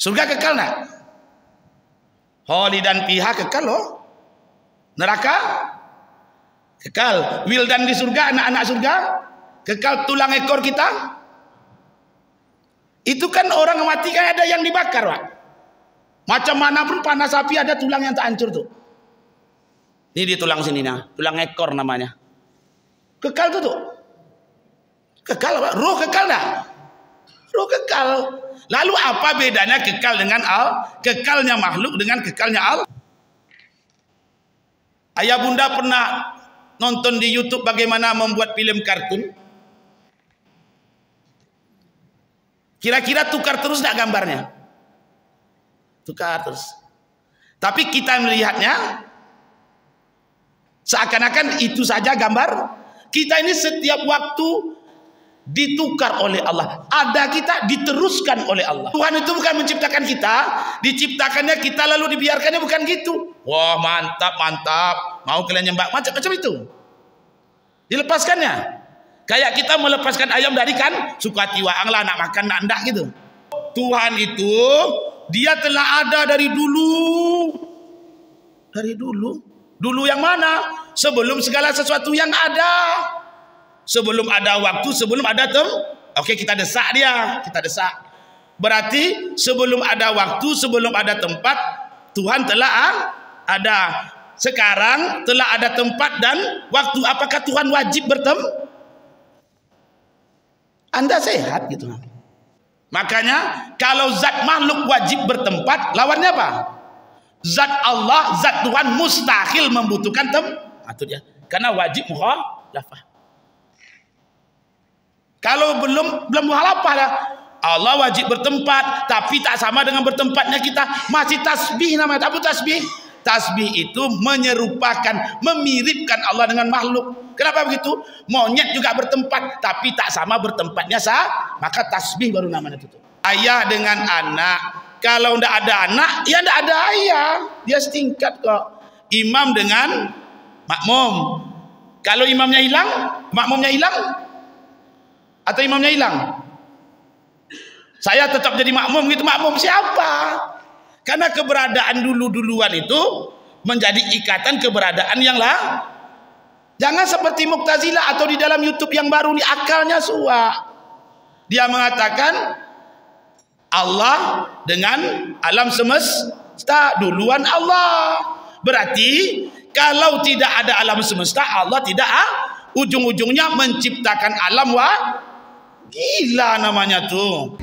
Surga kekal nak? Khalidan fiha kekal loh. Neraka kekal. Wildan di surga, anak-anak surga kekal. Tulang ekor kita itu kan orang mati kan ada yang dibakar, Pak. Macam mana pun panas api ada tulang yang tak hancur tuh. Ini di tulang sini nah, tulang ekor namanya. Kekal tuh. Kekal Pak. Roh kekal dah. Roh kekal. Lalu apa bedanya kekal dengan kekalnya makhluk dengan kekalnya Allah? Ayah bunda pernah nonton di YouTube bagaimana membuat film kartun? Kira-kira tukar terus enggak gambarnya? Tukar terus. Tapi kita melihatnya seakan-akan itu saja gambar. Kita ini setiap waktu ditukar oleh Allah. Ada kita diteruskan oleh Allah. Tuhan itu bukan menciptakan kita, diciptakannya kita lalu dibiarkannya, bukan gitu. Wah mantap mantap, mau kalian nyembah macam-macam itu. Dilepaskannya. Kayak kita melepaskan ayam dari kan, suka tiwaang lah nak makan nak endak gitu. Tuhan itu dia telah ada dari dulu. Dari dulu. Dulu yang mana? Sebelum segala sesuatu yang ada. Sebelum ada waktu, sebelum ada oke, kita desak dia, kita desak. Berarti sebelum ada waktu, sebelum ada tempat, Tuhan telah ada. Sekarang telah ada tempat dan waktu. Apakah Tuhan wajib bertemu? Anda sehat gitu. Makanya kalau zat makhluk wajib bertempat, lawannya apa? Zat Allah, zat Tuhan mustahil membutuhkan itu dia. Karena wajib mukhalafah. Kalau belum mukhalafah dah. Allah wajib bertempat, tapi tak sama dengan bertempatnya kita. Masih tasbih namanya. Apa tasbih? Tasbih itu menyerupakan, memiripkan Allah dengan makhluk. Kenapa begitu? Monyet juga bertempat, tapi tak sama bertempatnya maka tasbih baru namanya itu. Ayah dengan anak. Kalau tidak ada anak, ya tidak ada ayah. Dia setingkat kok. Imam dengan makmum. Kalau imamnya hilang, makmumnya hilang. Atau imamnya hilang. Saya tetap jadi makmum gitu. Makmum siapa? Karena keberadaan duluan itu menjadi ikatan keberadaan yang lah. Jangan seperti Mu'tazilah atau di dalam YouTube yang baru ini akalnya suak. Dia mengatakan Allah dengan alam semesta duluan Allah. Berarti kalau tidak ada alam semesta, Allah tidak ujung-ujungnya menciptakan alam gila namanya tuh.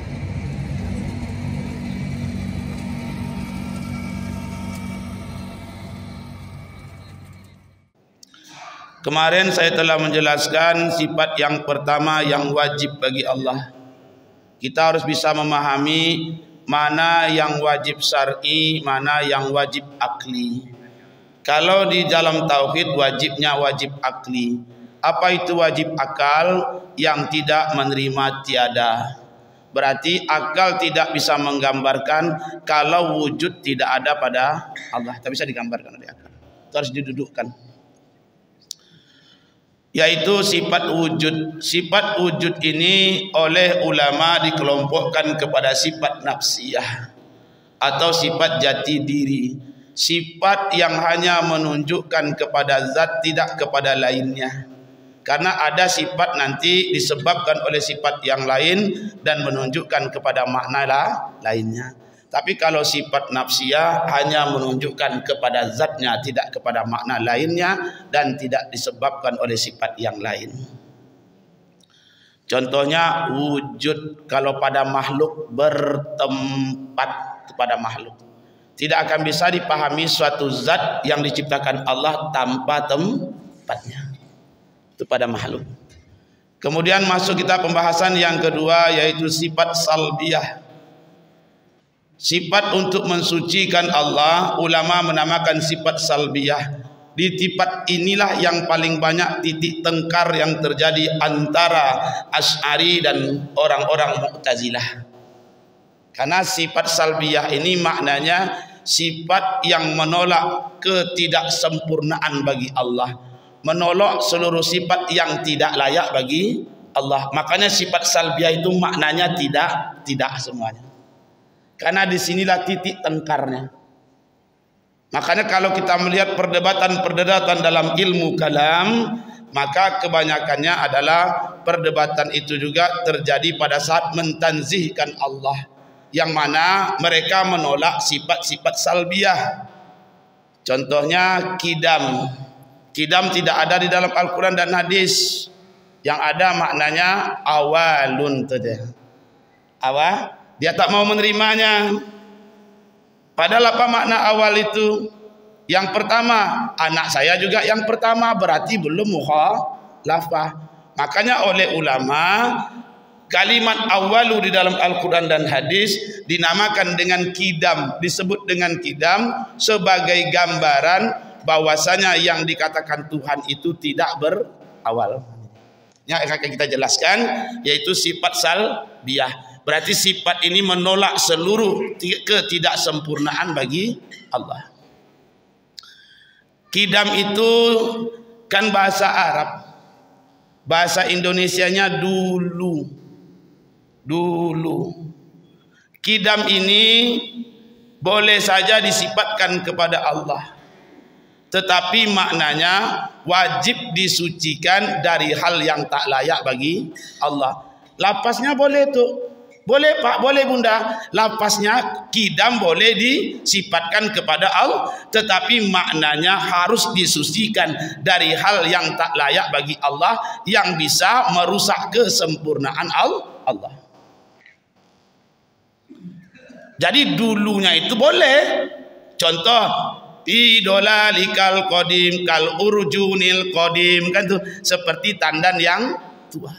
Kemarin saya telah menjelaskan sifat yang pertama yang wajib bagi Allah. Kita harus bisa memahami mana yang wajib syar'i, mana yang wajib akli. Kalau di dalam tauhid wajibnya wajib akli. Apa itu wajib akal? Yang tidak menerima tiada. Berarti akal tidak bisa menggambarkan kalau wujud tidak ada pada Allah. Tak bisa digambarkan oleh akal. Itu harus didudukkan. Yaitu sifat wujud. Sifat wujud ini oleh ulama dikelompokkan kepada sifat nafsiyah atau sifat jati diri. Sifat yang hanya menunjukkan kepada zat, tidak kepada lainnya. Karena ada sifat nanti disebabkan oleh sifat yang lain dan menunjukkan kepada makna lainnya. Tapi kalau sifat nafsiyah hanya menunjukkan kepada zatnya, tidak kepada makna lainnya dan tidak disebabkan oleh sifat yang lain. Contohnya wujud kalau pada makhluk bertempat kepada makhluk. Tidak akan bisa dipahami suatu zat yang diciptakan Allah tanpa tempatnya. Itu pada makhluk. Kemudian masuk kita pembahasan yang kedua yaitu sifat salbiyah. Sifat untuk mensucikan Allah, ulama menamakan sifat salbiyah. Di sifat inilah yang paling banyak titik tengkar yang terjadi antara Asy'ari dan orang-orang Mu'tazilah. Karena sifat salbiyah ini maknanya sifat yang menolak ketidaksempurnaan bagi Allah, menolak seluruh sifat yang tidak layak bagi Allah. Makanya sifat salbiyah itu maknanya tidak semuanya. Karena disinilah titik tengkarnya. Makanya kalau kita melihat perdebatan dalam ilmu kalam, maka kebanyakannya adalah perdebatan itu juga terjadi pada saat mentanzihkan Allah, yang mana mereka menolak sifat-sifat salbiyah. Contohnya kidam. Kidam tidak ada di dalam Al-Quran dan hadis. Yang ada maknanya awalun saja. Awal, dia tak mau menerimanya. Padahal apa makna awal itu? Yang pertama, anak saya juga yang pertama, berarti belum mukhalafah. Makanya oleh ulama, kalimat awalu di dalam Al-Quran dan hadis dinamakan dengan kidam, disebut dengan kidam sebagai gambaran bahwasanya yang dikatakan Tuhan itu tidak berawal. Yang akan kita jelaskan yaitu sifat salbiyah. Berarti sifat ini menolak seluruh ketidaksempurnaan bagi Allah. Kidam itu kan bahasa Arab. Bahasa Indonesianya dulu. Kidam ini boleh saja disifatkan kepada Allah, tetapi maknanya wajib disucikan dari hal yang tak layak bagi Allah. Lapasnya boleh tuh, boleh Pak, boleh Bunda. Lapasnya kidam boleh disifatkan kepada Allah, tetapi maknanya harus disucikan dari hal yang tak layak bagi Allah, yang bisa merusak kesempurnaan Allah. Jadi dulunya itu boleh. Contoh, idolalikal qadim kal urjunil qadim, kan tuh seperti tandan yang tua.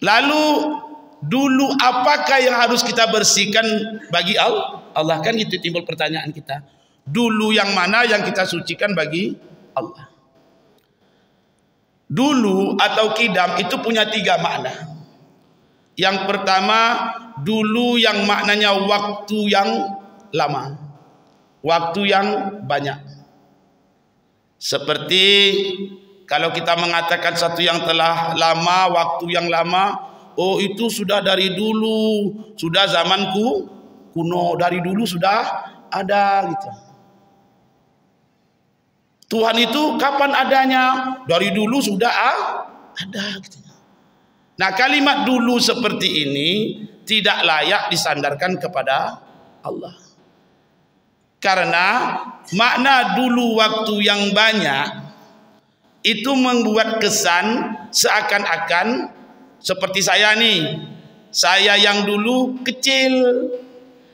Lalu dulu apakah yang harus kita bersihkan bagi Allah? Kan itu timbul pertanyaan kita. Dulu yang mana yang kita sucikan bagi Allah? Dulu atau kidam itu punya 3 makna. Yang pertama, dulu yang maknanya waktu yang lama, waktu yang banyak. Seperti kalau kita mengatakan satu yang telah lama, waktu yang lama, oh itu sudah dari dulu, sudah zamanku kuno, dari dulu sudah ada gitu. Tuhan itu kapan adanya? Dari dulu sudah ada gitu. Nah, kalimat dulu seperti ini tidak layak disandarkan kepada Allah. Karena makna dulu waktu yang banyak itu membuat kesan seakan-akan seperti saya nih. Saya yang dulu kecil,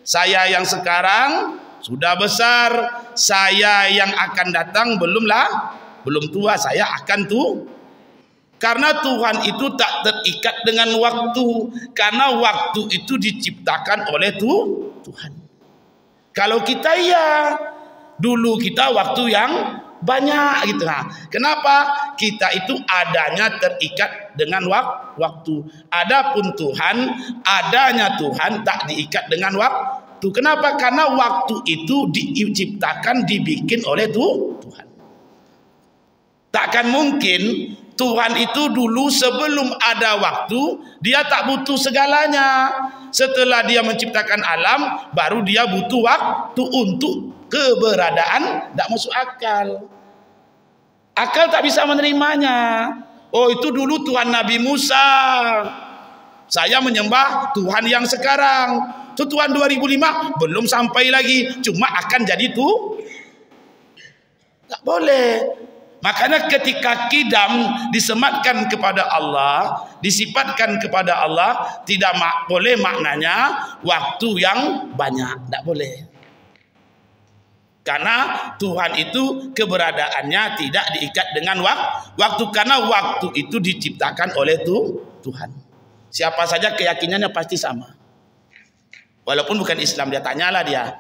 saya yang sekarang sudah besar, saya yang akan datang belum tua, saya akan tuh. Karena Tuhan itu tak terikat dengan waktu, karena waktu itu diciptakan oleh Tuhan. Kalau kita ya, dulu kita waktu yang banyak gitu. Nah, kenapa? Kita itu adanya terikat dengan waktu. Adapun Tuhan, adanya Tuhan tak diikat dengan waktu. Kenapa? Karena waktu itu diciptakan, dibikin oleh Tuhan. Takkan mungkin Tuhan itu dulu sebelum ada waktu, dia tak butuh segalanya. Setelah dia menciptakan alam, baru dia butuh waktu untuk keberadaan. Tak masuk akal. Akal tak bisa menerimanya. Oh, itu dulu Tuhan Nabi Musa. Saya menyembah Tuhan yang sekarang. Itu Tuhan 2005 belum sampai lagi, cuma akan jadi tuh. Tak boleh. Makanya ketika kidam disematkan kepada Allah, disifatkan kepada Allah, tidak boleh maknanya waktu yang banyak. Tidak boleh. Karena Tuhan itu keberadaannya tidak diikat dengan waktu. Karena waktu itu diciptakan oleh Tuhan. Siapa saja keyakinannya pasti sama. Walaupun bukan Islam, dia tanyalah dia.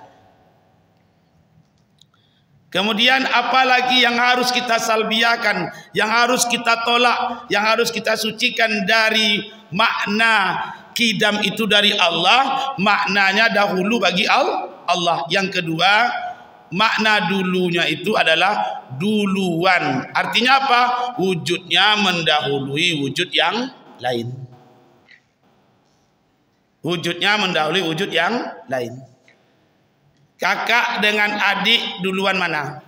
Kemudian apalagi yang harus kita salbiakan, yang harus kita tolak, yang harus kita sucikan dari makna kidam itu dari Allah, maknanya dahulu bagi Allah. Yang kedua, makna dulunya itu adalah duluan. Artinya apa? Wujudnya mendahului wujud yang lain. Wujudnya mendahului wujud yang lain. Kakak dengan adik duluan mana?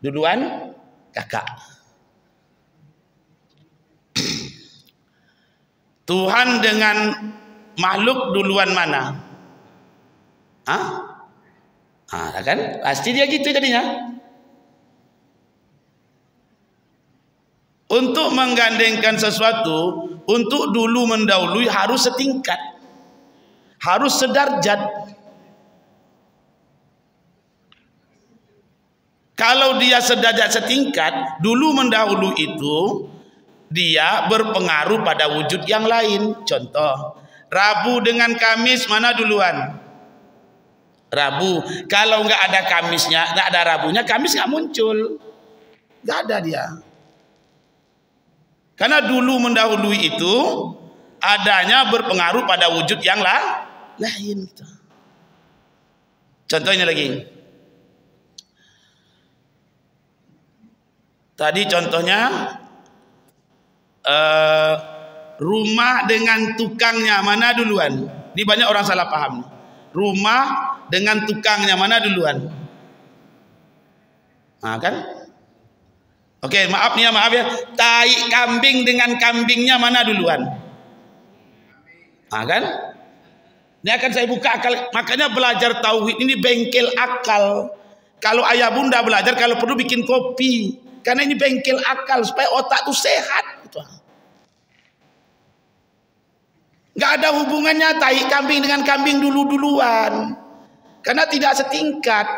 Duluan kakak. Tuhan dengan makhluk duluan mana? Hah? Kan? Pasti dia gitu jadinya. Untuk menggandengkan sesuatu, untuk dulu mendahului harus setingkat, harus sederajat. Kalau dia sederajat setingkat, dulu mendahului itu dia berpengaruh pada wujud yang lain. Contoh, Rabu dengan Kamis mana duluan? Rabu. Kalau nggak ada Kamisnya, nggak ada Rabunya, Kamis nggak muncul, nggak ada dia. Karena dulu mendahului itu adanya berpengaruh pada wujud yang lain. Contohnya lagi. Tadi contohnya rumah dengan tukangnya mana duluan? Ini banyak orang salah paham. Rumah dengan tukangnya mana duluan? Nah, kan? Oke, maaf nih ya, maaf ya. Tai kambing dengan kambingnya mana duluan? Nah, kan? Ini akan saya buka akal. Makanya belajar tauhid ini bengkel akal. Kalau ayah bunda belajar, kalau perlu bikin kopi. Karena ini bengkel akal supaya otak tuh sehat. Gitu. Gak ada hubungannya tai kambing dengan kambing duluan. Karena tidak setingkat,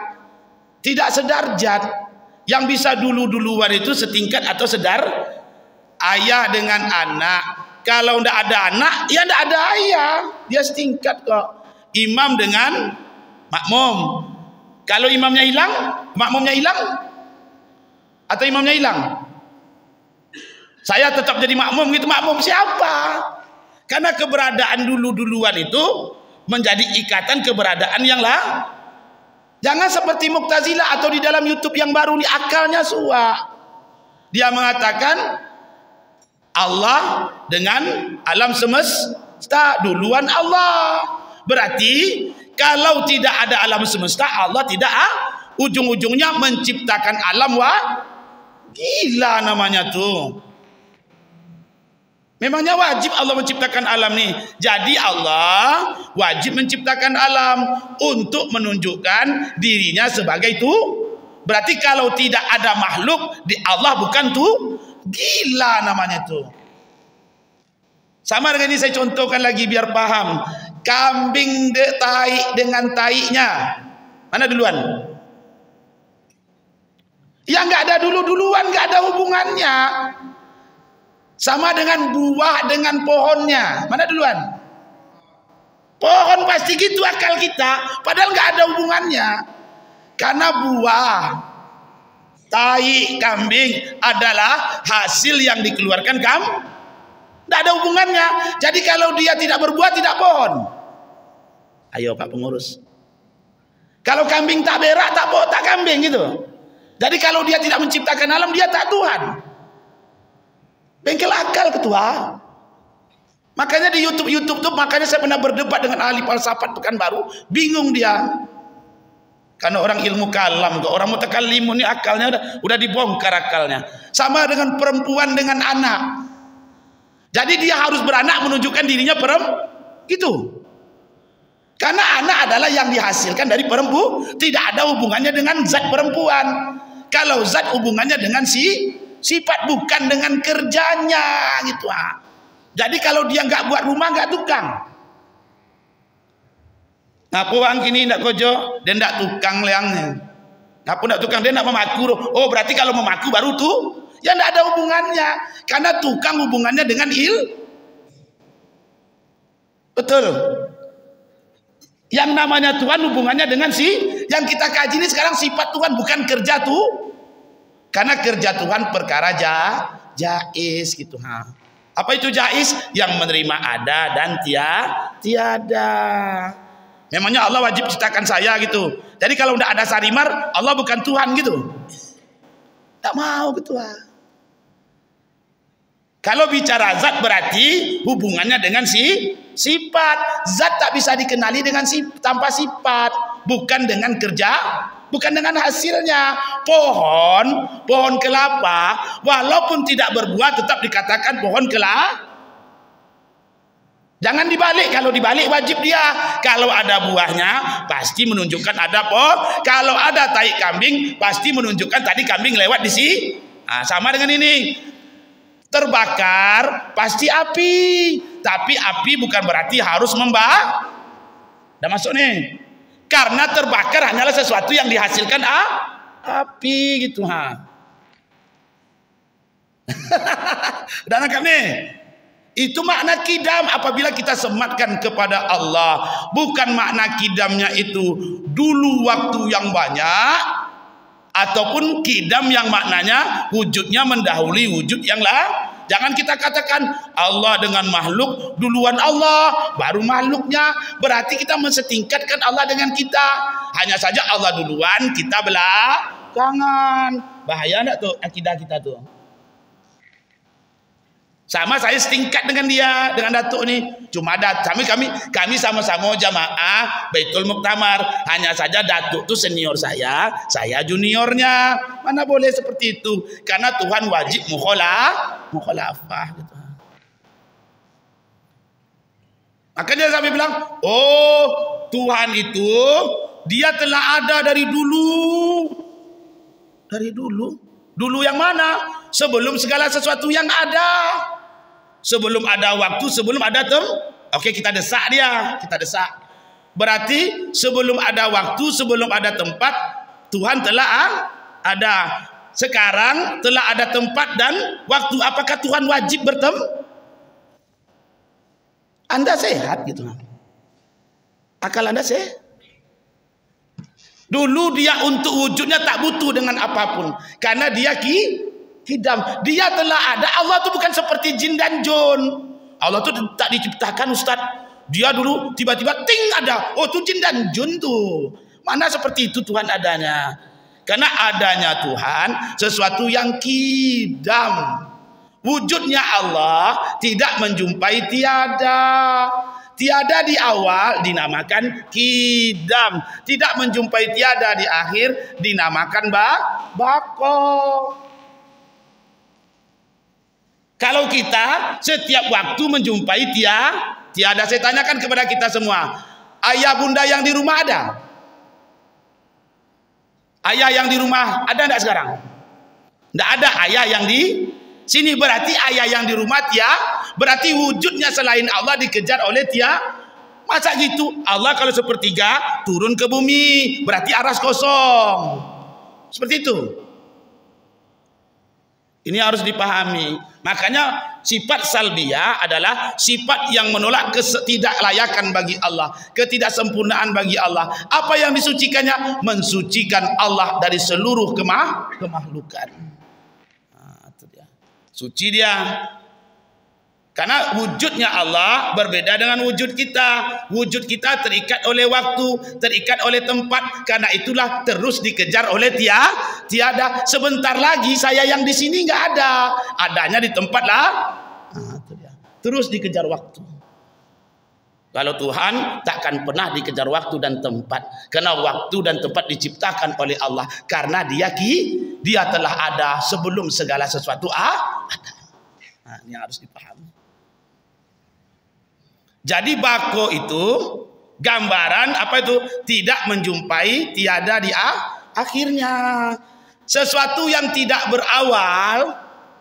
tidak sedarjat. Yang bisa duluan itu setingkat atau sedar. Ayah dengan anak. Kalau ndak ada anak, ya ndak ada ayah. Dia setingkat kok. Imam dengan makmum. Kalau imamnya hilang, makmumnya hilang. Atau imamnya hilang. Saya tetap jadi makmum gitu. Makmum siapa? Karena keberadaan duluan itu menjadi ikatan keberadaan yang lain. Jangan seperti Mu'tazilah atau di dalam YouTube yang baru ini akalnya suak. Dia mengatakan Allah dengan alam semesta duluan Allah. Berarti kalau tidak ada alam semesta, Allah tidak ujung-ujungnya menciptakan alam. Gila namanya tuh. Memangnya wajib Allah menciptakan alam nih. Jadi Allah wajib menciptakan alam untuk menunjukkan dirinya sebagai itu. Berarti kalau tidak ada makhluk di Allah bukan tuh. Gila namanya tuh. Sama dengan ini saya contohkan lagi biar paham. Kambing tai dengan tainya mana duluan? Ya nggak ada duluan, nggak ada hubungannya. Sama dengan buah dengan pohonnya. Mana duluan? Pohon pasti gitu akal kita. Padahal nggak ada hubungannya. Karena buah, tai kambing adalah hasil yang dikeluarkan nggak ada hubungannya. Jadi kalau dia tidak berbuah tidak pohon. Ayo Pak Pengurus. Kalau kambing tak berak tak kambing gitu. Jadi kalau dia tidak menciptakan alam dia tak Tuhan. Bengkel akal ketua. Makanya di YouTube tuh makanya saya pernah berdebat dengan ahli falsafat Pekanbaru, bingung dia. Karena orang ilmu kalam, orang mutakallim ini akalnya udah dibongkar akalnya. Sama dengan perempuan dengan anak. Jadi dia harus beranak menunjukkan dirinya perempuan gitu. Karena anak adalah yang dihasilkan dari perempuan, tidak ada hubungannya dengan zat perempuan. Kalau zat hubungannya dengan sifat bukan dengan kerjanya gitu. Jadi kalau dia nggak buat rumah nggak tukang. Ngapa orang kini ndak kojo, dia ndak tukang leangnya. Ngapa ndak tukang dia ndak memaku. Oh berarti kalau memaku baru tuh, ya ndak ada hubungannya. Karena tukang hubungannya dengan betul. Yang namanya Tuhan hubungannya dengan yang kita kaji ini sekarang sifat Tuhan bukan kerja tuh. Karena kerja Tuhan perkara jais gitu. Apa itu jais? Yang menerima ada dan tiada. Memangnya Allah wajib ciptakan saya gitu. Jadi kalau tidak ada Sarimar, Allah bukan Tuhan gitu. Tak mau gitu. Kalau bicara zat berarti hubungannya dengan sifat. Zat tak bisa dikenali dengan tanpa sifat, bukan dengan kerja, bukan dengan hasilnya. Pohon kelapa walaupun tidak berbuah tetap dikatakan pohon kelapa. Jangan dibalik. Kalau dibalik wajib dia. Kalau ada buahnya pasti menunjukkan ada pohon. Kalau ada tai kambing pasti menunjukkan tadi kambing lewat di sini. Nah, sama dengan ini. Terbakar pasti api, tapi api bukan berarti harus membakar. Udah masuk nih. Karena terbakar hanyalah sesuatu yang dihasilkan api gitu. Udah nangkap nih. Itu makna kidam apabila kita sematkan kepada Allah. Bukan makna kidamnya itu dulu waktu yang banyak, ataupun kidam yang maknanya wujudnya mendahului wujud yang lain. Jangan kita katakan Allah dengan makhluk duluan Allah baru makhluknya, berarti kita mensetingkatkan Allah dengan kita. Hanya saja Allah duluan, kita belakangan. Bahaya enggak tuh akidah kita tuh? Sama saya setingkat dengan dia, dengan datuk nih. Cuma kami sama-sama jamaah Baitul Muktamar. Hanya saja datuk itu senior saya juniornya. Mana boleh seperti itu? Karena Tuhan wajib mukhalafah gitu. Makanya sampai bilang, oh Tuhan itu dia telah ada dari dulu. Dari dulu. Dulu yang mana? Sebelum segala sesuatu yang ada. Sebelum ada waktu, sebelum ada Oke, kita desak dia, kita desak. Berarti sebelum ada waktu, sebelum ada tempat, Tuhan telah ada. Sekarang telah ada tempat dan waktu. Apakah Tuhan wajib bertemu? Anda sehat gitu. Akal Anda sehat. Dulu dia untuk wujudnya tak butuh dengan apapun. Karena dia kidam. Dia telah ada. Allah itu bukan seperti jin dan jun. Allah itu tak diciptakan Ustaz. Dia dulu tiba-tiba ting ada. Oh itu jin dan jun tuh. Mana seperti itu Tuhan adanya. Karena adanya Tuhan sesuatu yang kidam. Wujudnya Allah tidak menjumpai tiada. Tiada di awal dinamakan kidam. Tidak menjumpai tiada di akhir dinamakan bako. Kalau kita setiap waktu menjumpai tiada. Saya tanyakan kepada kita semua. Ayah bunda yang di rumah ada? Ayah yang di rumah ada enggak sekarang? Enggak ada ayah yang di sini, berarti ayah yang di rumah berarti wujudnya selain Allah dikejar oleh Masa gitu? Allah kalau sepertiga turun ke bumi, berarti aras kosong. Seperti itu. Ini harus dipahami. Makanya sifat salbiyah adalah sifat yang menolak ketidaklayakan bagi Allah, ketidaksempurnaan bagi Allah. Apa yang disucikannya? Mensucikan Allah dari seluruh kemahlukan. Nah, itu dia. Suci dia. Karena wujudnya Allah berbeda dengan wujud kita. Wujud kita terikat oleh waktu, terikat oleh tempat. Karena itulah terus dikejar oleh tiada. Sebentar lagi saya yang di sini nggak ada. Adanya di tempat lah. Nah, itu dia. Terus dikejar waktu. Kalau Tuhan takkan pernah dikejar waktu dan tempat. Karena waktu dan tempat diciptakan oleh Allah. Karena dia telah ada sebelum segala sesuatu ada. Nah, ini harus dipahami. Jadi bako itu gambaran apa itu? Tidak menjumpai tiada di akhirnya. Sesuatu yang tidak berawal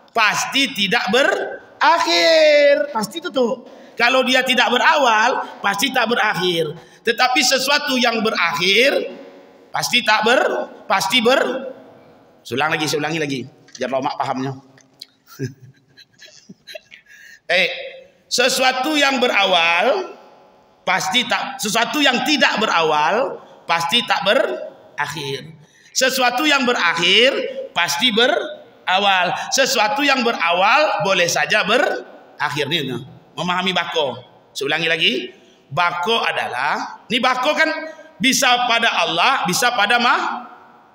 pasti tidak berakhir. Pasti itu tuh. Kalau dia tidak berawal pasti tak berakhir. Tetapi sesuatu yang berakhir pasti Saya ulangi lagi biar lomak pahamnya. Sesuatu yang berawal pasti tak, sesuatu yang tidak berawal pasti tak berakhir. Sesuatu yang berakhir pasti berawal. Sesuatu yang berawal boleh saja berakhir. Nih, memahami bako. Saya ulangi lagi. Bako adalah, ini bako kan bisa pada Allah, bisa pada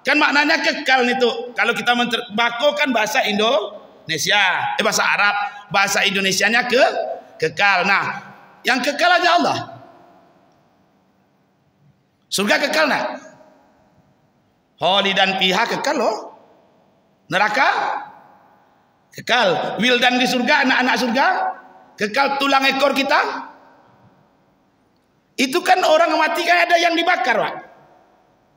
kan maknanya kekal nih tuh. Kalau kita bako kan bahasa Indonesia, bahasa Arab. bahasa Indonesianya kekal. Nah, yang kekal aja Allah. Surga kekal nak? Khalidan fiha kekal loh. Neraka kekal. Wildan di surga, anak-anak surga kekal. Tulang ekor kita itu kan orang mati kan ada yang dibakar, Pak.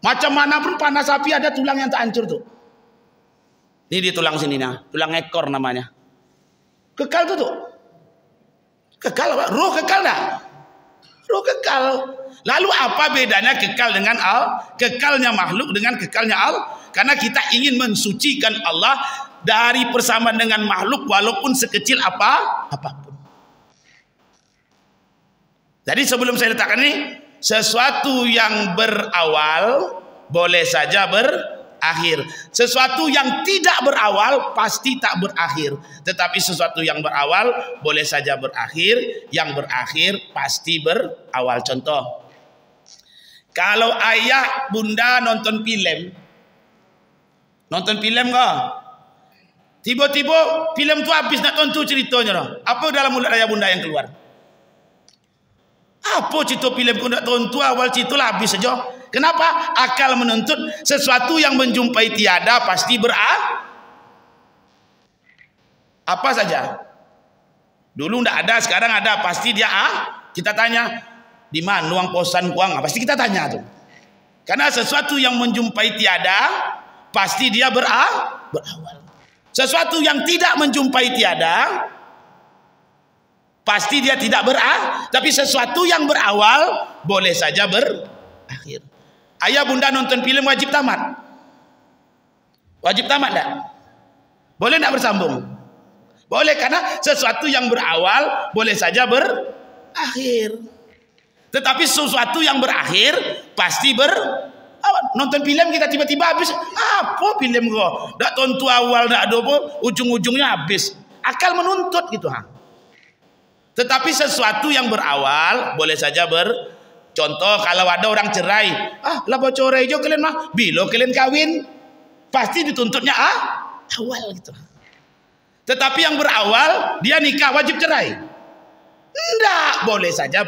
Macam mana pun panas api ada tulang yang tak hancur tuh. Ini di tulang sini nah, tulang ekor namanya. Kekal tuh. Kekal, Pak. Ruh kekal enggak? Ruh kekal. Lalu apa bedanya kekal dengan kekalnya makhluk dengan kekalnya Allah? Karena kita ingin mensucikan Allah dari persamaan dengan makhluk walaupun sekecil apapun. Jadi sebelum saya letakkan ini, sesuatu yang berawal boleh saja berakhir. Sesuatu yang tidak berawal pasti tak berakhir. Tetapi sesuatu yang berawal boleh saja berakhir. Yang berakhir pasti berawal. Contoh, kalau ayah bunda nonton film kok, tiba-tiba film itu habis nak tonton ceritanya, apa dalam mulut ayah bunda yang keluar? Apa cerita film ku nak tonton awal cerita lah habis saja. Kenapa? Akal menuntut sesuatu yang menjumpai tiada pasti apa saja. Dulu ndak ada, sekarang ada, pasti dia kita tanya di mana uang posan kuang, pasti kita tanya tuh. Karena sesuatu yang menjumpai tiada pasti dia berawal. Sesuatu yang tidak menjumpai tiada pasti dia tidak tapi sesuatu yang berawal boleh saja berakhir. Ayah bunda nonton film wajib tamat? Wajib tamat enggak? Boleh enggak bersambung? Boleh, karena sesuatu yang berawal boleh saja berakhir. Tetapi sesuatu yang berakhir pasti nonton film kita tiba-tiba habis. Apa film kok? Enggak tonton awal, enggak ada apa, ujung-ujungnya habis. Akal menuntut gitu Tetapi sesuatu yang berawal boleh saja contoh kalau ada orang cerai, lah bocorai jo kalian mah, bila kalian kawin pasti dituntutnya awal gitu. Tetapi yang berawal dia nikah wajib cerai. Enggak, boleh saja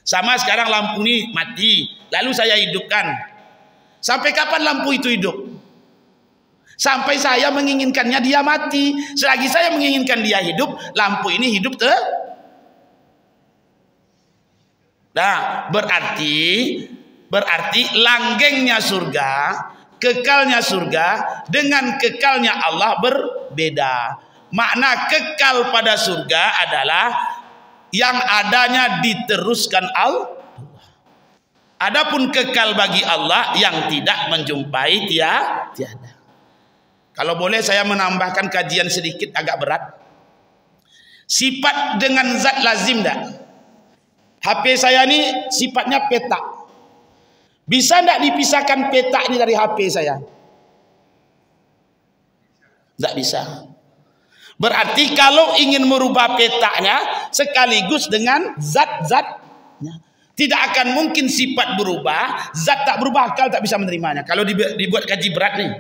sama sekarang lampu ini mati, lalu saya hidupkan. Sampai kapan lampu itu hidup? Sampai saya menginginkannya dia mati. Selagi saya menginginkan dia hidup, lampu ini hidup Nah, berarti langgengnya surga, kekalnya surga dengan kekalnya Allah berbeda. Makna kekal pada surga adalah yang adanya diteruskan Allah. Adapun kekal bagi Allah yang tidak menjumpai tiada. Kalau boleh saya menambahkan kajian sedikit agak berat. Sifat dengan zat lazim enggak? HP saya ini sifatnya peta. Bisa enggak dipisahkan peta ini dari HP saya? Enggak bisa. Berarti kalau ingin merubah petanya sekaligus dengan zat-zatnya. Tidak akan mungkin sifat berubah, zat tak berubah, akal tak bisa menerimanya. Kalau dibuat kaji berat nih.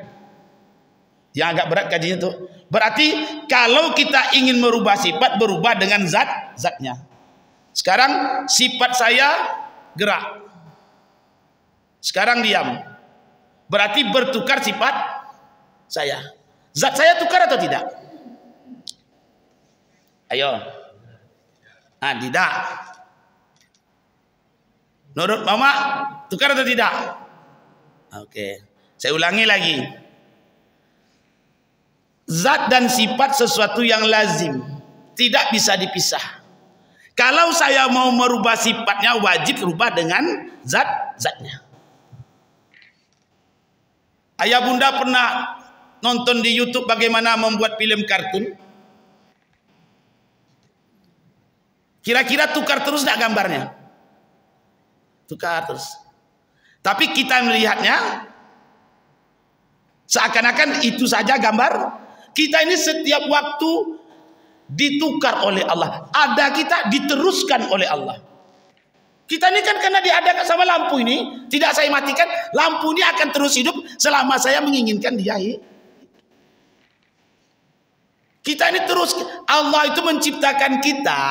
Yang agak berat kajinya tuh. Berarti kalau kita ingin merubah sifat, berubah dengan zatnya. Sekarang sifat saya gerak. Sekarang diam. Berarti bertukar sifat saya. Zat saya tukar atau tidak? Ayo. Tidak. Menurut Mama tukar atau tidak? Oke. Saya ulangi lagi. Zat dan sifat sesuatu yang lazim, tidak bisa dipisah. Kalau saya mau merubah sifatnya, wajib rubah dengan zatnya. Ayah bunda pernah nonton di YouTube bagaimana membuat film kartun? Kira-kira tukar terus enggak gambarnya? Tukar terus. Tapi kita melihatnya seakan-akan itu saja gambar. Kita ini setiap waktu ditukar oleh Allah. Ada kita diteruskan oleh Allah. Kita ini kan karena diadakan sama lampu ini, tidak saya matikan, lampu ini akan terus hidup selama saya menginginkan dia. Kita ini terus, Allah itu menciptakan kita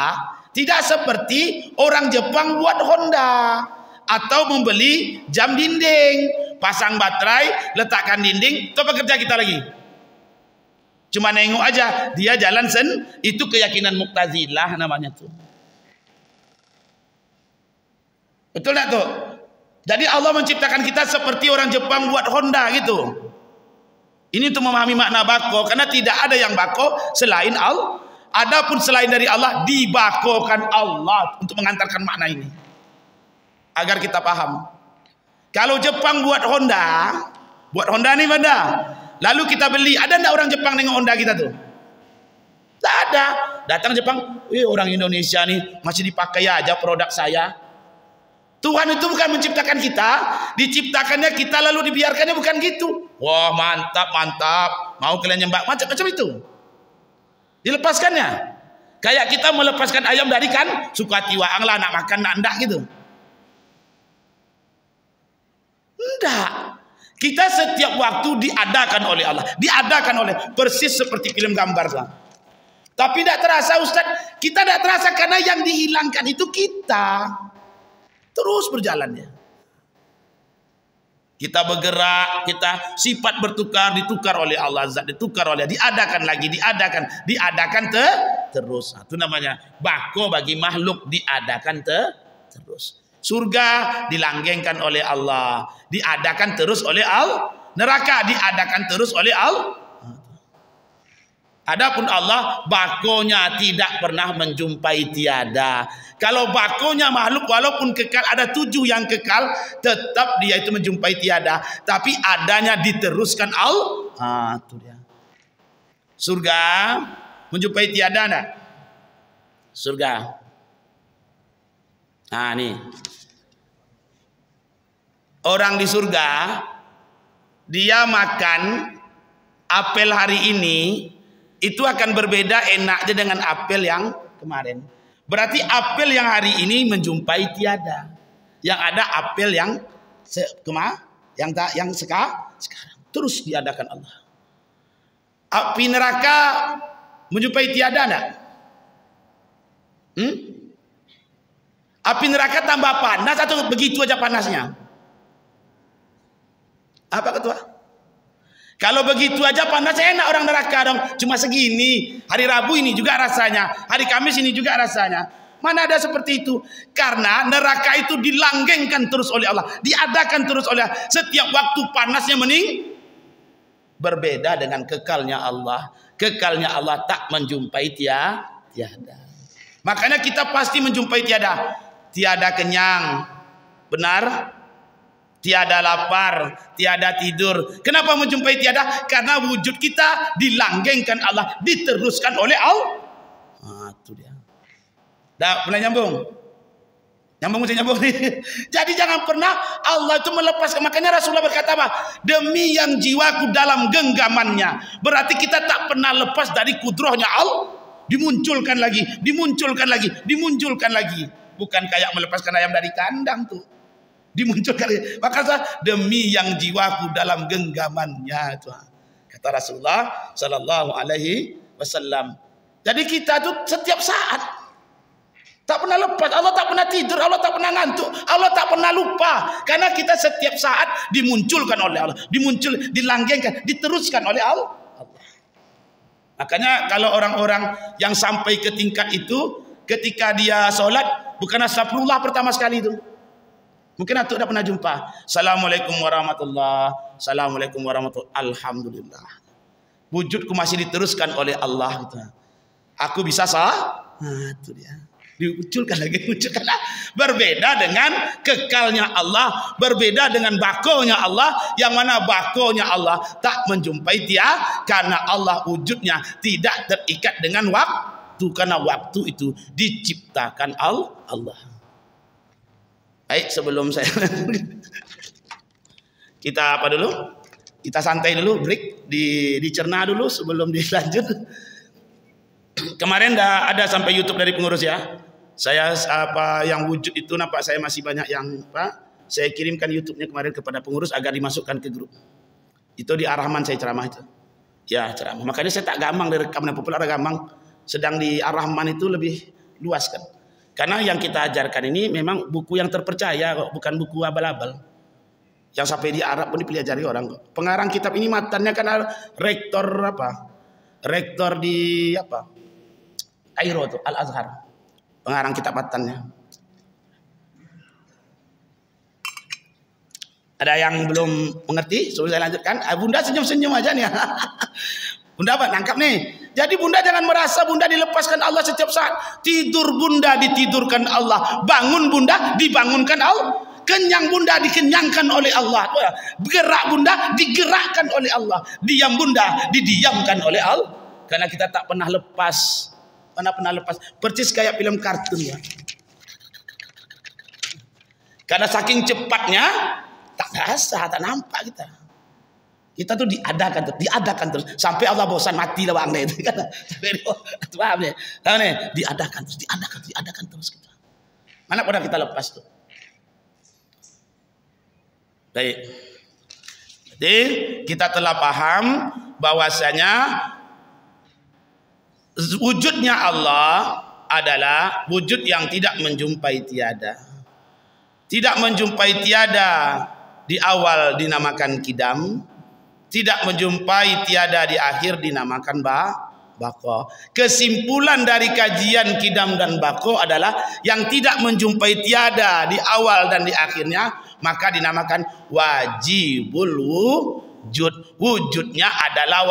tidak seperti orang Jepang buat Honda atau membeli jam dinding, pasang baterai, letakkan dinding, itu apa kerja kita lagi? Cuma nengok aja, dia jalan itu keyakinan Mu'tazilah namanya tuh. Betul enggak tuh? Jadi Allah menciptakan kita seperti orang Jepang buat Honda gitu. Ini untuk memahami makna bako, karena tidak ada yang bako selain Allah. Adapun selain dari Allah, dibakokan Allah untuk mengantarkan makna ini. Agar kita paham. Kalau Jepang buat Honda nih benda. Lalu kita beli, ada enggak orang Jepang nengok Honda kita tuh? Tak ada. Datang Jepang, orang Indonesia nih masih dipakai aja produk saya. Tuhan itu bukan menciptakan kita, diciptakannya kita lalu dibiarkannya, bukan gitu. Wah, mantap, mau kalian nyembah macam-macam itu. Dilepaskannya. Kayak kita melepaskan ayam dari kan, suka tiwaang lah, nak makan, nak enggak gitu. Enggak. Kita setiap waktu diadakan oleh Allah, persis seperti film gambar. Tapi tidak terasa Ustaz, kita tidak terasa karena yang dihilangkan itu kita. Terus berjalannya. Kita bergerak, kita sifat bertukar, ditukar oleh Allah, zat ditukar oleh, diadakan lagi, diadakan terus. Itu namanya bako bagi makhluk, diadakan terus. Surga dilanggengkan oleh Allah, diadakan terus oleh Allah. Neraka diadakan terus oleh Allah. Adapun Allah, bakonya tidak pernah menjumpai tiada. Kalau bakonya makhluk walaupun kekal, ada 7 yang kekal, tetap dia itu menjumpai tiada. Tapi adanya diteruskan Allah. Itu dia. Surga menjumpai tiada enggak? Surga. Nih. Orang di surga, dia makan apel hari ini, itu akan berbeda enaknya dengan apel yang kemarin. Berarti apel yang hari ini menjumpai tiada. Yang ada apel yang sekarang terus diadakan Allah. Api neraka menjumpai tiada enggak? Api neraka tambah panas atau begitu aja panasnya? Apa ketua? Kalau begitu aja panasnya enak orang neraka dong. Cuma segini. Hari Rabu ini juga rasanya. Hari Kamis ini juga rasanya. Mana ada seperti itu? Karena neraka itu dilanggengkan terus oleh Allah. Diadakan terus oleh Allah. Setiap waktu panasnya berbeda dengan kekalnya Allah. Kekalnya Allah tak menjumpai tiada. Makanya kita pasti menjumpai tiada. Tiada kenyang. Benar? Tiada lapar, tiada tidur. Kenapa menjumpai tiada? Karena wujud kita dilanggengkan Allah, diteruskan oleh Allah. Itu dia. Dah mulai nyambung. Mesti nyambung. Jadi jangan pernah Allah itu melepaskan. Makanya Rasulullah berkata apa? Demi yang jiwaku dalam genggamannya. Berarti kita tak pernah lepas dari kudrohnya Allah. Dimunculkan lagi. Bukan kayak melepaskan ayam dari kandang tuh. Dimunculkan. Maka demi yang jiwaku dalam genggamannya, Tuhan. Kata Rasulullah sallallahu alaihi wasallam. Jadi kita tuh setiap saat tak pernah lepas. Allah tak pernah tidur, Allah tak pernah ngantuk, Allah tak pernah lupa. Karena kita setiap saat dimunculkan oleh Allah, dilanggengkan, diteruskan oleh Allah. Makanya kalau orang-orang yang sampai ke tingkat itu, ketika dia sholat bukan astagfirullah pertama sekali itu. Mungkin atuk dah pernah jumpa. Assalamualaikum warahmatullahi. Assalamualaikum warahmatullahi. Alhamdulillah. Wujudku masih diteruskan oleh Allah. Gitu. Aku bisa itu dia. Dimunculkan lagi. Berbeda dengan kekalnya Allah. Berbeda dengan bakonya Allah. Yang mana bakonya Allah tak menjumpai dia. Karena Allah wujudnya tidak terikat dengan waktu. Karena waktu itu diciptakan Allah. Baik, sebelum saya kita apa dulu? Kita santai dulu, break, dicerna dulu sebelum dilanjut. Kemarin dah ada sampai YouTube dari pengurus ya. Saya yang wujud itu nampak saya masih banyak yang saya kirimkan YouTube-nya kemarin kepada pengurus agar dimasukkan ke grup. Itu di Ar-Rahman saya ceramah itu. Ya, ceramah. Makanya saya tak gamang dari rekaman yang populer, gamang. Sedang di Ar-Rahman itu lebih luas kan. Karena yang kita ajarkan ini memang buku yang terpercaya kok, bukan buku abal-abal. Yang sampai di Arab pun dipelajari orang kok. Pengarang kitab ini matannya kan rektor apa? Rektor di apa? Kairo tuh, Al-Azhar. Pengarang kitab matannya. Ada yang belum mengerti? Sebelum saya lanjutkan, Bunda senyum-senyum aja nih. Bunda apa? Nangkap nih. Jadi Bunda jangan merasa Bunda dilepaskan Allah setiap saat. Tidur Bunda ditidurkan Allah. Bangun Bunda dibangunkan Allah. Kenyang Bunda dikenyangkan oleh Allah. Gerak Bunda digerakkan oleh Allah. Diam Bunda didiamkan oleh Allah. Karena kita tak pernah lepas. Pernah lepas. Persis kayak film kartun ya. Karena saking cepatnya tak rasa, tak nampak kita. Kita tuh diadakan terus sampai Allah bosan mati lah bang itu kan. Paham ya? Tahu nih, diadakan terus kita. Mana pernah kita lepas tuh? Baik. Jadi kita telah paham bahwasanya wujudnya Allah adalah wujud yang tidak menjumpai tiada. Tidak menjumpai tiada di awal dinamakan kidam, tidak menjumpai tiada di akhir dinamakan bako. Kesimpulan dari kajian kidam dan bako adalah yang tidak menjumpai tiada di awal dan di akhirnya maka dinamakan wajibul wujud. Wujudnya adalah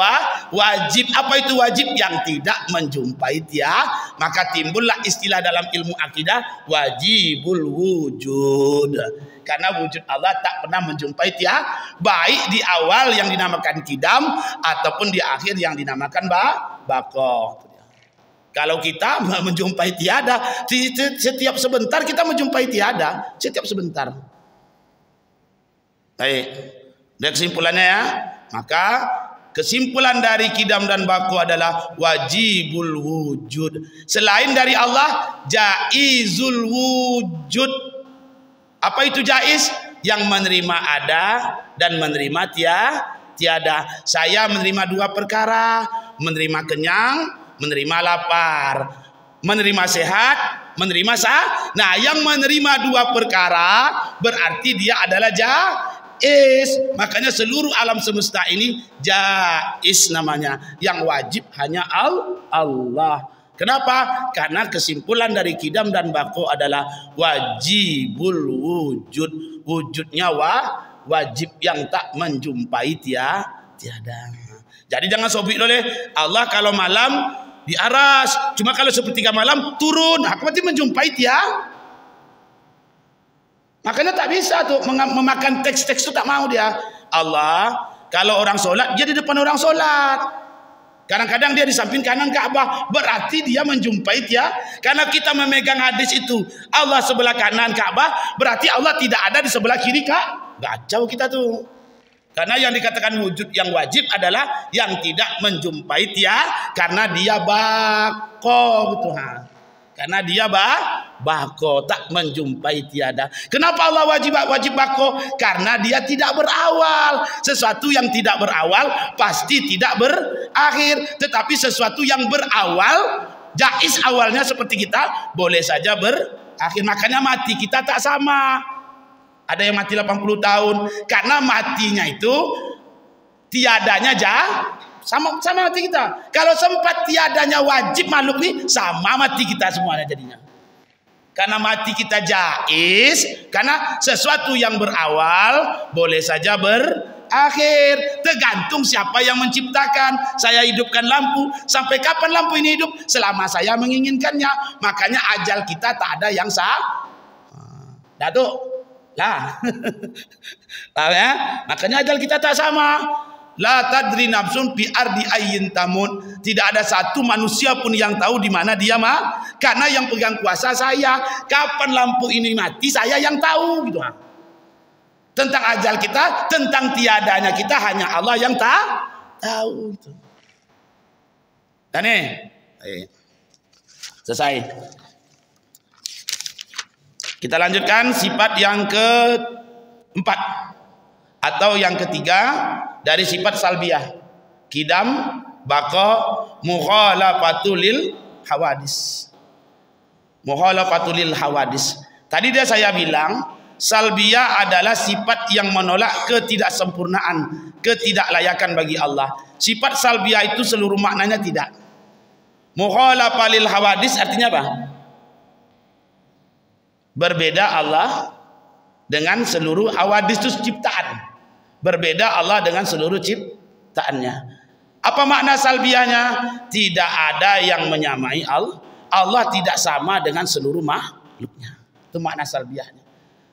wajib. Apa itu wajib? Yang tidak menjumpai tiada. Maka timbullah istilah dalam ilmu akidah wajibul wujud. Karena wujud Allah tak pernah menjumpai tiada, baik di awal yang dinamakan kidam ataupun di akhir yang dinamakan bako. Kalau kita menjumpai tiada, setiap sebentar kita menjumpai tiada, setiap sebentar. Baik, dan kesimpulannya ya, maka kesimpulan dari kidam dan bako adalah wajibul wujud. Selain dari Allah, jaizul wujud. Apa itu jaiz? Yang menerima ada dan menerima tiada. Saya menerima dua perkara, menerima kenyang, menerima lapar, menerima sehat, menerima Nah, yang menerima dua perkara berarti dia adalah jaiz. Makanya seluruh alam semesta ini jaiz namanya. Yang wajib hanya Allah. Kenapa? Karena kesimpulan dari kidam dan bako adalah wajibul wujud. Wujudnya wajib yang tak menjumpai tiada. Jadi jangan sobik oleh Allah kalau malam di aras. Cuma kalau sepertiga malam turun. Aku berarti menjumpai tiada. Makanya tak bisa tuh memakan teks-teks itu, tak mau dia. Allah kalau orang sholat dia di depan orang sholat. Kadang-kadang dia di samping kanan Ka'bah, berarti dia menjumpai tiada. Karena kita memegang hadis itu Allah sebelah kanan Ka'bah, berarti Allah tidak ada di sebelah kiri Gacau kita tuh. Karena yang dikatakan wujud yang wajib adalah yang tidak menjumpai tiada, karena dia bako gitu. Karena dia bako, tak menjumpai tiada. Kenapa Allah wajib bako? Karena dia tidak berawal. Sesuatu yang tidak berawal pasti tidak berakhir. Tetapi sesuatu yang berawal, jaiz awalnya seperti kita, boleh saja berakhir. Makanya mati kita tak sama. Ada yang mati 80 tahun. Karena matinya itu tiadanya sama mati kita. Kalau sempat tiadanya wajib makhluk ini, sama mati kita semuanya jadinya. Karena mati kita jaiz, karena sesuatu yang berawal boleh saja berakhir. Tergantung siapa yang menciptakan. Saya hidupkan lampu, sampai kapan lampu ini hidup? Selama saya menginginkannya. Makanya ajal kita tak ada yang Datuk lah. Tahu ya? Makanya ajal kita tak sama. La tadri nafsun fi ardi ayyin tamun. Tidak ada satu manusia pun yang tahu di mana dia karena yang pegang kuasa saya. Kapan lampu ini mati saya yang tahu gitu. Tentang ajal kita, tentang tiadanya kita hanya Allah yang tahu gitu. Dan selesai. Kita lanjutkan sifat yang keempat atau yang ketiga dari sifat salbiyah. Kidam, baqa, mukhalafatul hawadis. Mukhalafatul hawadis. Tadi saya bilang salbiyah adalah sifat yang menolak ketidaksempurnaan, ketidaklayakan bagi Allah. Sifat salbiyah itu seluruh maknanya tidak. Mukhalafatul hawadis artinya apa? Berbeda Allah dengan seluruh hawadis itu ciptaan. Berbeda Allah dengan seluruh ciptaannya. Apa makna salbiyahnya? Tidak ada yang menyamai Allah. Allah tidak sama dengan seluruh makhluknya. Itu makna salbiyahnya.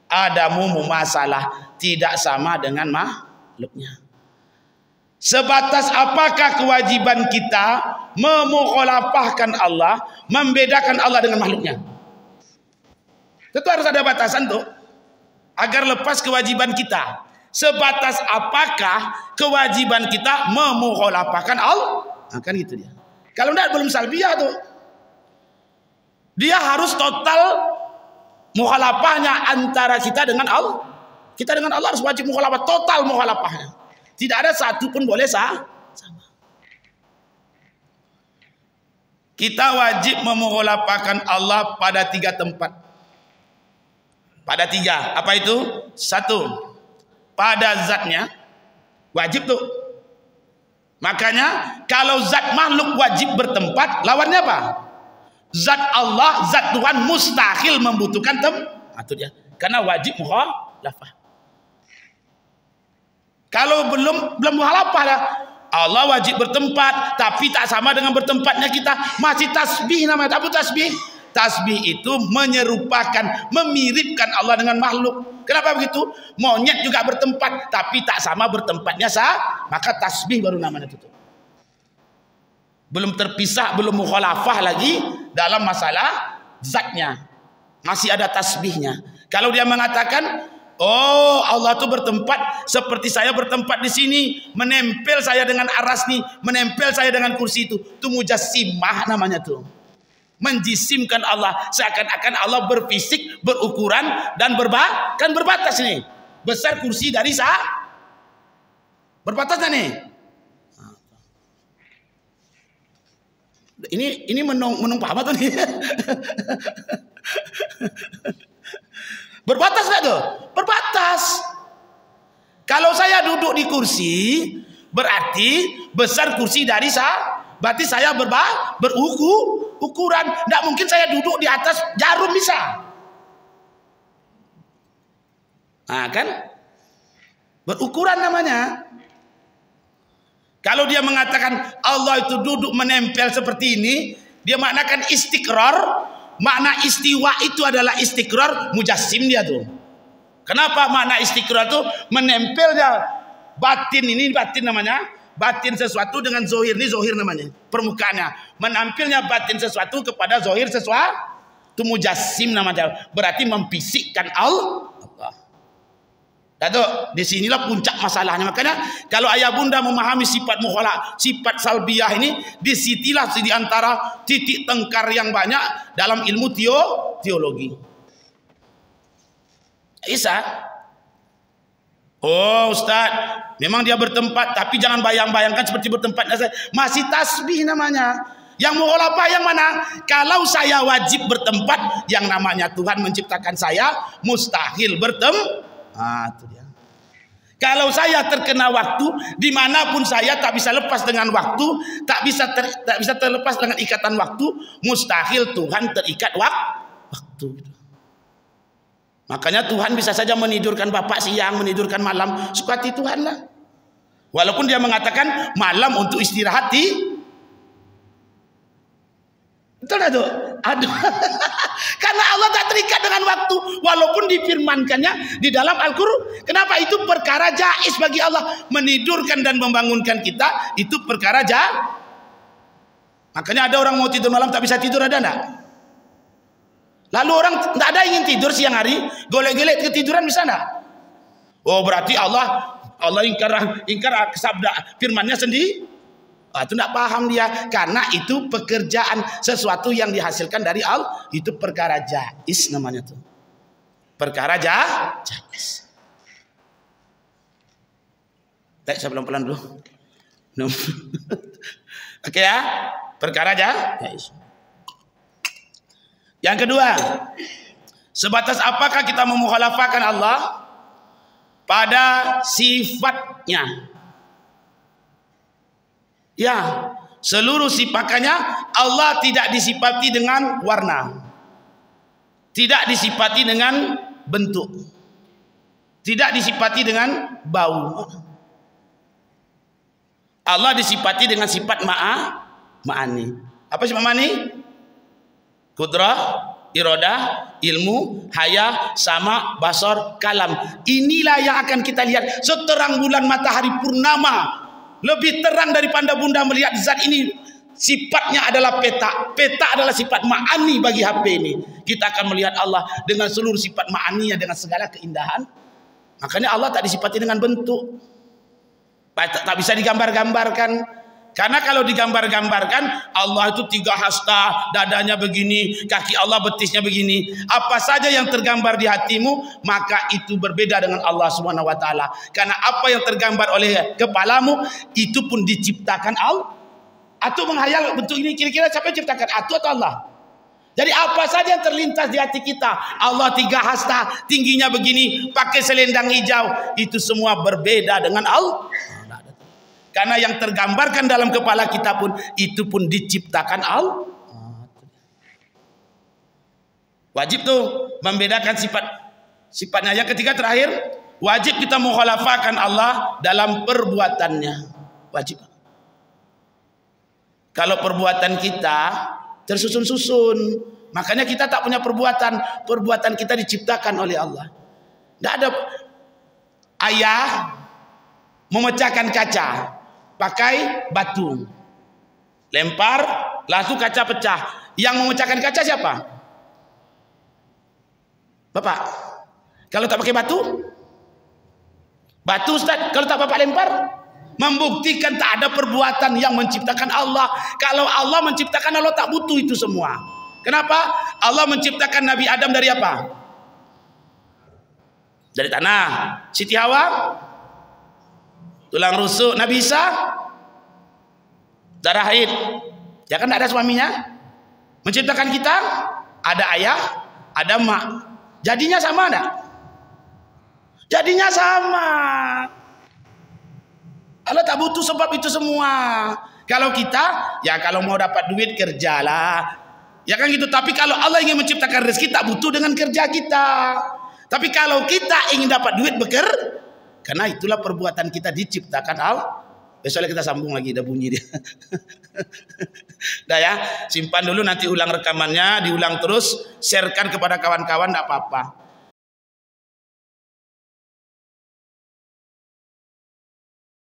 Adamu mumasalah, tidak sama dengan makhluknya. Sebatas apakah kewajiban kita memukhalafahkan Allah, membedakan Allah dengan makhluknya? Tentu harus ada batasan tuh, agar lepas kewajiban kita. Sebatas apakah kewajiban kita memukhalafahkan Allah? Nah, kan gitu dia. Kalau enggak belum salbiyah tuh. Dia harus total mukhalafahnya antara kita dengan Allah. Kita dengan Allah harus wajib mukhalafah, total mukhalafahnya. Tidak ada satu pun boleh sama. Kita wajib memukhalafahkan Allah pada 3 tempat. Pada 3, apa itu? 1, pada zatnya wajib tuh. Makanya kalau zat makhluk wajib bertempat, lawannya apa? Zat Allah, zat Tuhan mustahil membutuhkan itu dia. Karena wajib mukhalafah. Kalau belum mukhalafah lah, Allah wajib bertempat, tapi tak sama dengan bertempatnya kita. Masih tasbih namanya. Apa tasbih? Tasbih itu menyerupakan, memiripkan Allah dengan makhluk. Kenapa begitu? Monyet juga bertempat, tapi tak sama bertempatnya maka tasbih baru namanya itu. Belum terpisah, belum mukhalafah lagi dalam masalah zatnya. Masih ada tasbihnya. Kalau dia mengatakan, oh Allah itu bertempat seperti saya bertempat di sini, menempel saya dengan arasni, menempel saya dengan kursi itu mujassimah namanya tuh. Menjisimkan Allah, seakan-akan Allah berfisik, berukuran dan berbatas nih. Besar kursi dari berbatasnya nih. Ini menunggu apa tuh nih? Berbatas enggak tuh? Berbatas. Kalau saya duduk di kursi, berarti besar kursi dari berarti saya ukuran. Tidak mungkin saya duduk di atas jarum bisa. Nah kan? Berukuran namanya. Kalau dia mengatakan Allah itu duduk menempel seperti ini, dia maknakan istiqrar. Makna istiwa itu adalah istiqrar mujassim dia tuh. Kenapa makna istiqrar itu menempelnya batin, ini batin namanya. Batin sesuatu dengan zohir, ini zohir namanya, permukaannya. Menampilnya batin sesuatu kepada zohir sesuatu, itu mujassim namanya. Berarti memfisikkan Allah. Datuk, disinilah puncak masalahnya. Makanya kalau ayah bunda memahami sifat mukhalafah, sifat salbiyah ini, disitulah di antara titik tengkar yang banyak dalam ilmu teologi. Isa. Oh Ustaz, memang dia bertempat, tapi jangan bayang-bayangkan seperti bertempatnya saya. Masih tasbih namanya. Yang mukhalafah yang mana? Kalau saya wajib bertempat, yang namanya Tuhan menciptakan saya, mustahil itu dia. Kalau saya terkena waktu, dimanapun saya tak bisa lepas dengan waktu, tak bisa terlepas dengan ikatan waktu, mustahil Tuhan terikat waktu. Makanya Tuhan bisa saja menidurkan bapak siang, menidurkan malam, suka hati Tuhan lah. Walaupun dia mengatakan malam untuk istirahat betul tak tuh? Aduh. Karena Allah tak terikat dengan waktu, walaupun difirmankannya di dalam Al-Qur'an. Kenapa? Itu perkara jaiz bagi Allah. Menidurkan dan membangunkan kita itu perkara jaiz. Makanya ada orang mau tidur malam tak bisa tidur, ada enggak? Lalu orang tidak ada ingin tidur siang hari, golek-golek ketiduran bisa enggak? Oh berarti Allah ingkar sabda firmannya sendiri. Itu tidak paham dia, karena itu pekerjaan sesuatu yang dihasilkan dari Allah, itu perkara jaiz namanya tuh. Perkara jaiz. Baik, saya pelan-pelan dulu. Oke ya, perkara aja. Yang kedua, sebatas apakah kita memukhalafahkan Allah pada sifatnya? Ya, seluruh sifatnya Allah tidak disifati dengan warna, tidak disifati dengan bentuk, tidak disifati dengan bau. Allah disifati dengan sifat ma'ani. Apa sifat ma'ani? Kudrah, iradah, ilmu, haya, sama, basar, kalam. Inilah yang akan kita lihat seterang bulan matahari purnama. Lebih terang daripada bunda melihat zat ini. Sifatnya adalah peta. Peta adalah sifat ma'ani bagi HP ini. Kita akan melihat Allah dengan seluruh sifat ma'aninya, dengan segala keindahan. Makanya Allah tak disifati dengan bentuk. Tak bisa digambar-gambarkan. Karena kalau digambar-gambarkan, Allah itu 3 hasta, dadanya begini, kaki Allah betisnya begini. Apa saja yang tergambar di hatimu, maka itu berbeda dengan Allah Subhanahu wa taala. Karena apa yang tergambar oleh kepalamu, itu pun diciptakan Allah. Atau menghayal bentuk ini, kira-kira siapa yang ciptakan? Atau Allah? Jadi apa saja yang terlintas di hati kita, Allah 3 hasta, tingginya begini, pakai selendang hijau, itu semua berbeda dengan Allah. Karena yang tergambarkan dalam kepala kita pun, itu pun diciptakan Allah. Wajib tuh membedakan sifatnya. Yang ketiga terakhir, wajib kita mukhalafahkan Allah dalam perbuatannya. Wajib. Kalau perbuatan kita tersusun-susun, makanya kita tak punya perbuatan. Perbuatan kita diciptakan oleh Allah. Tidak ada ayah memecahkan kaca pakai batu, lempar, langsung kaca pecah. Yang memecahkan kaca siapa? Bapak. Kalau tak pakai batu, Ustaz. Kalau tak bapak lempar, membuktikan tak ada perbuatan yang menciptakan Allah. Kalau Allah menciptakan, Allah tak butuh itu semua. Kenapa? Allah menciptakan Nabi Adam dari apa? Dari tanah. Siti Hawa tulang rusuk. Nabi Isa darah haid. Ya kan tak ada suaminya. Menciptakan kita ada ayah, ada mak. Jadinya sama enggak? Jadinya sama. Allah tak butuh sebab itu semua. Kalau kita, ya kalau mau dapat duit kerjalah. Ya kan gitu. Tapi kalau Allah ingin menciptakan rezeki, tak butuh dengan kerja kita. Tapi kalau kita ingin dapat duit bekerja, karena itulah perbuatan kita diciptakan Allah. Besoknya kita sambung lagi, dah bunyi dia. Dah ya, simpan dulu, nanti ulang rekamannya, diulang terus, sharekan kepada kawan-kawan, tak apa-apa.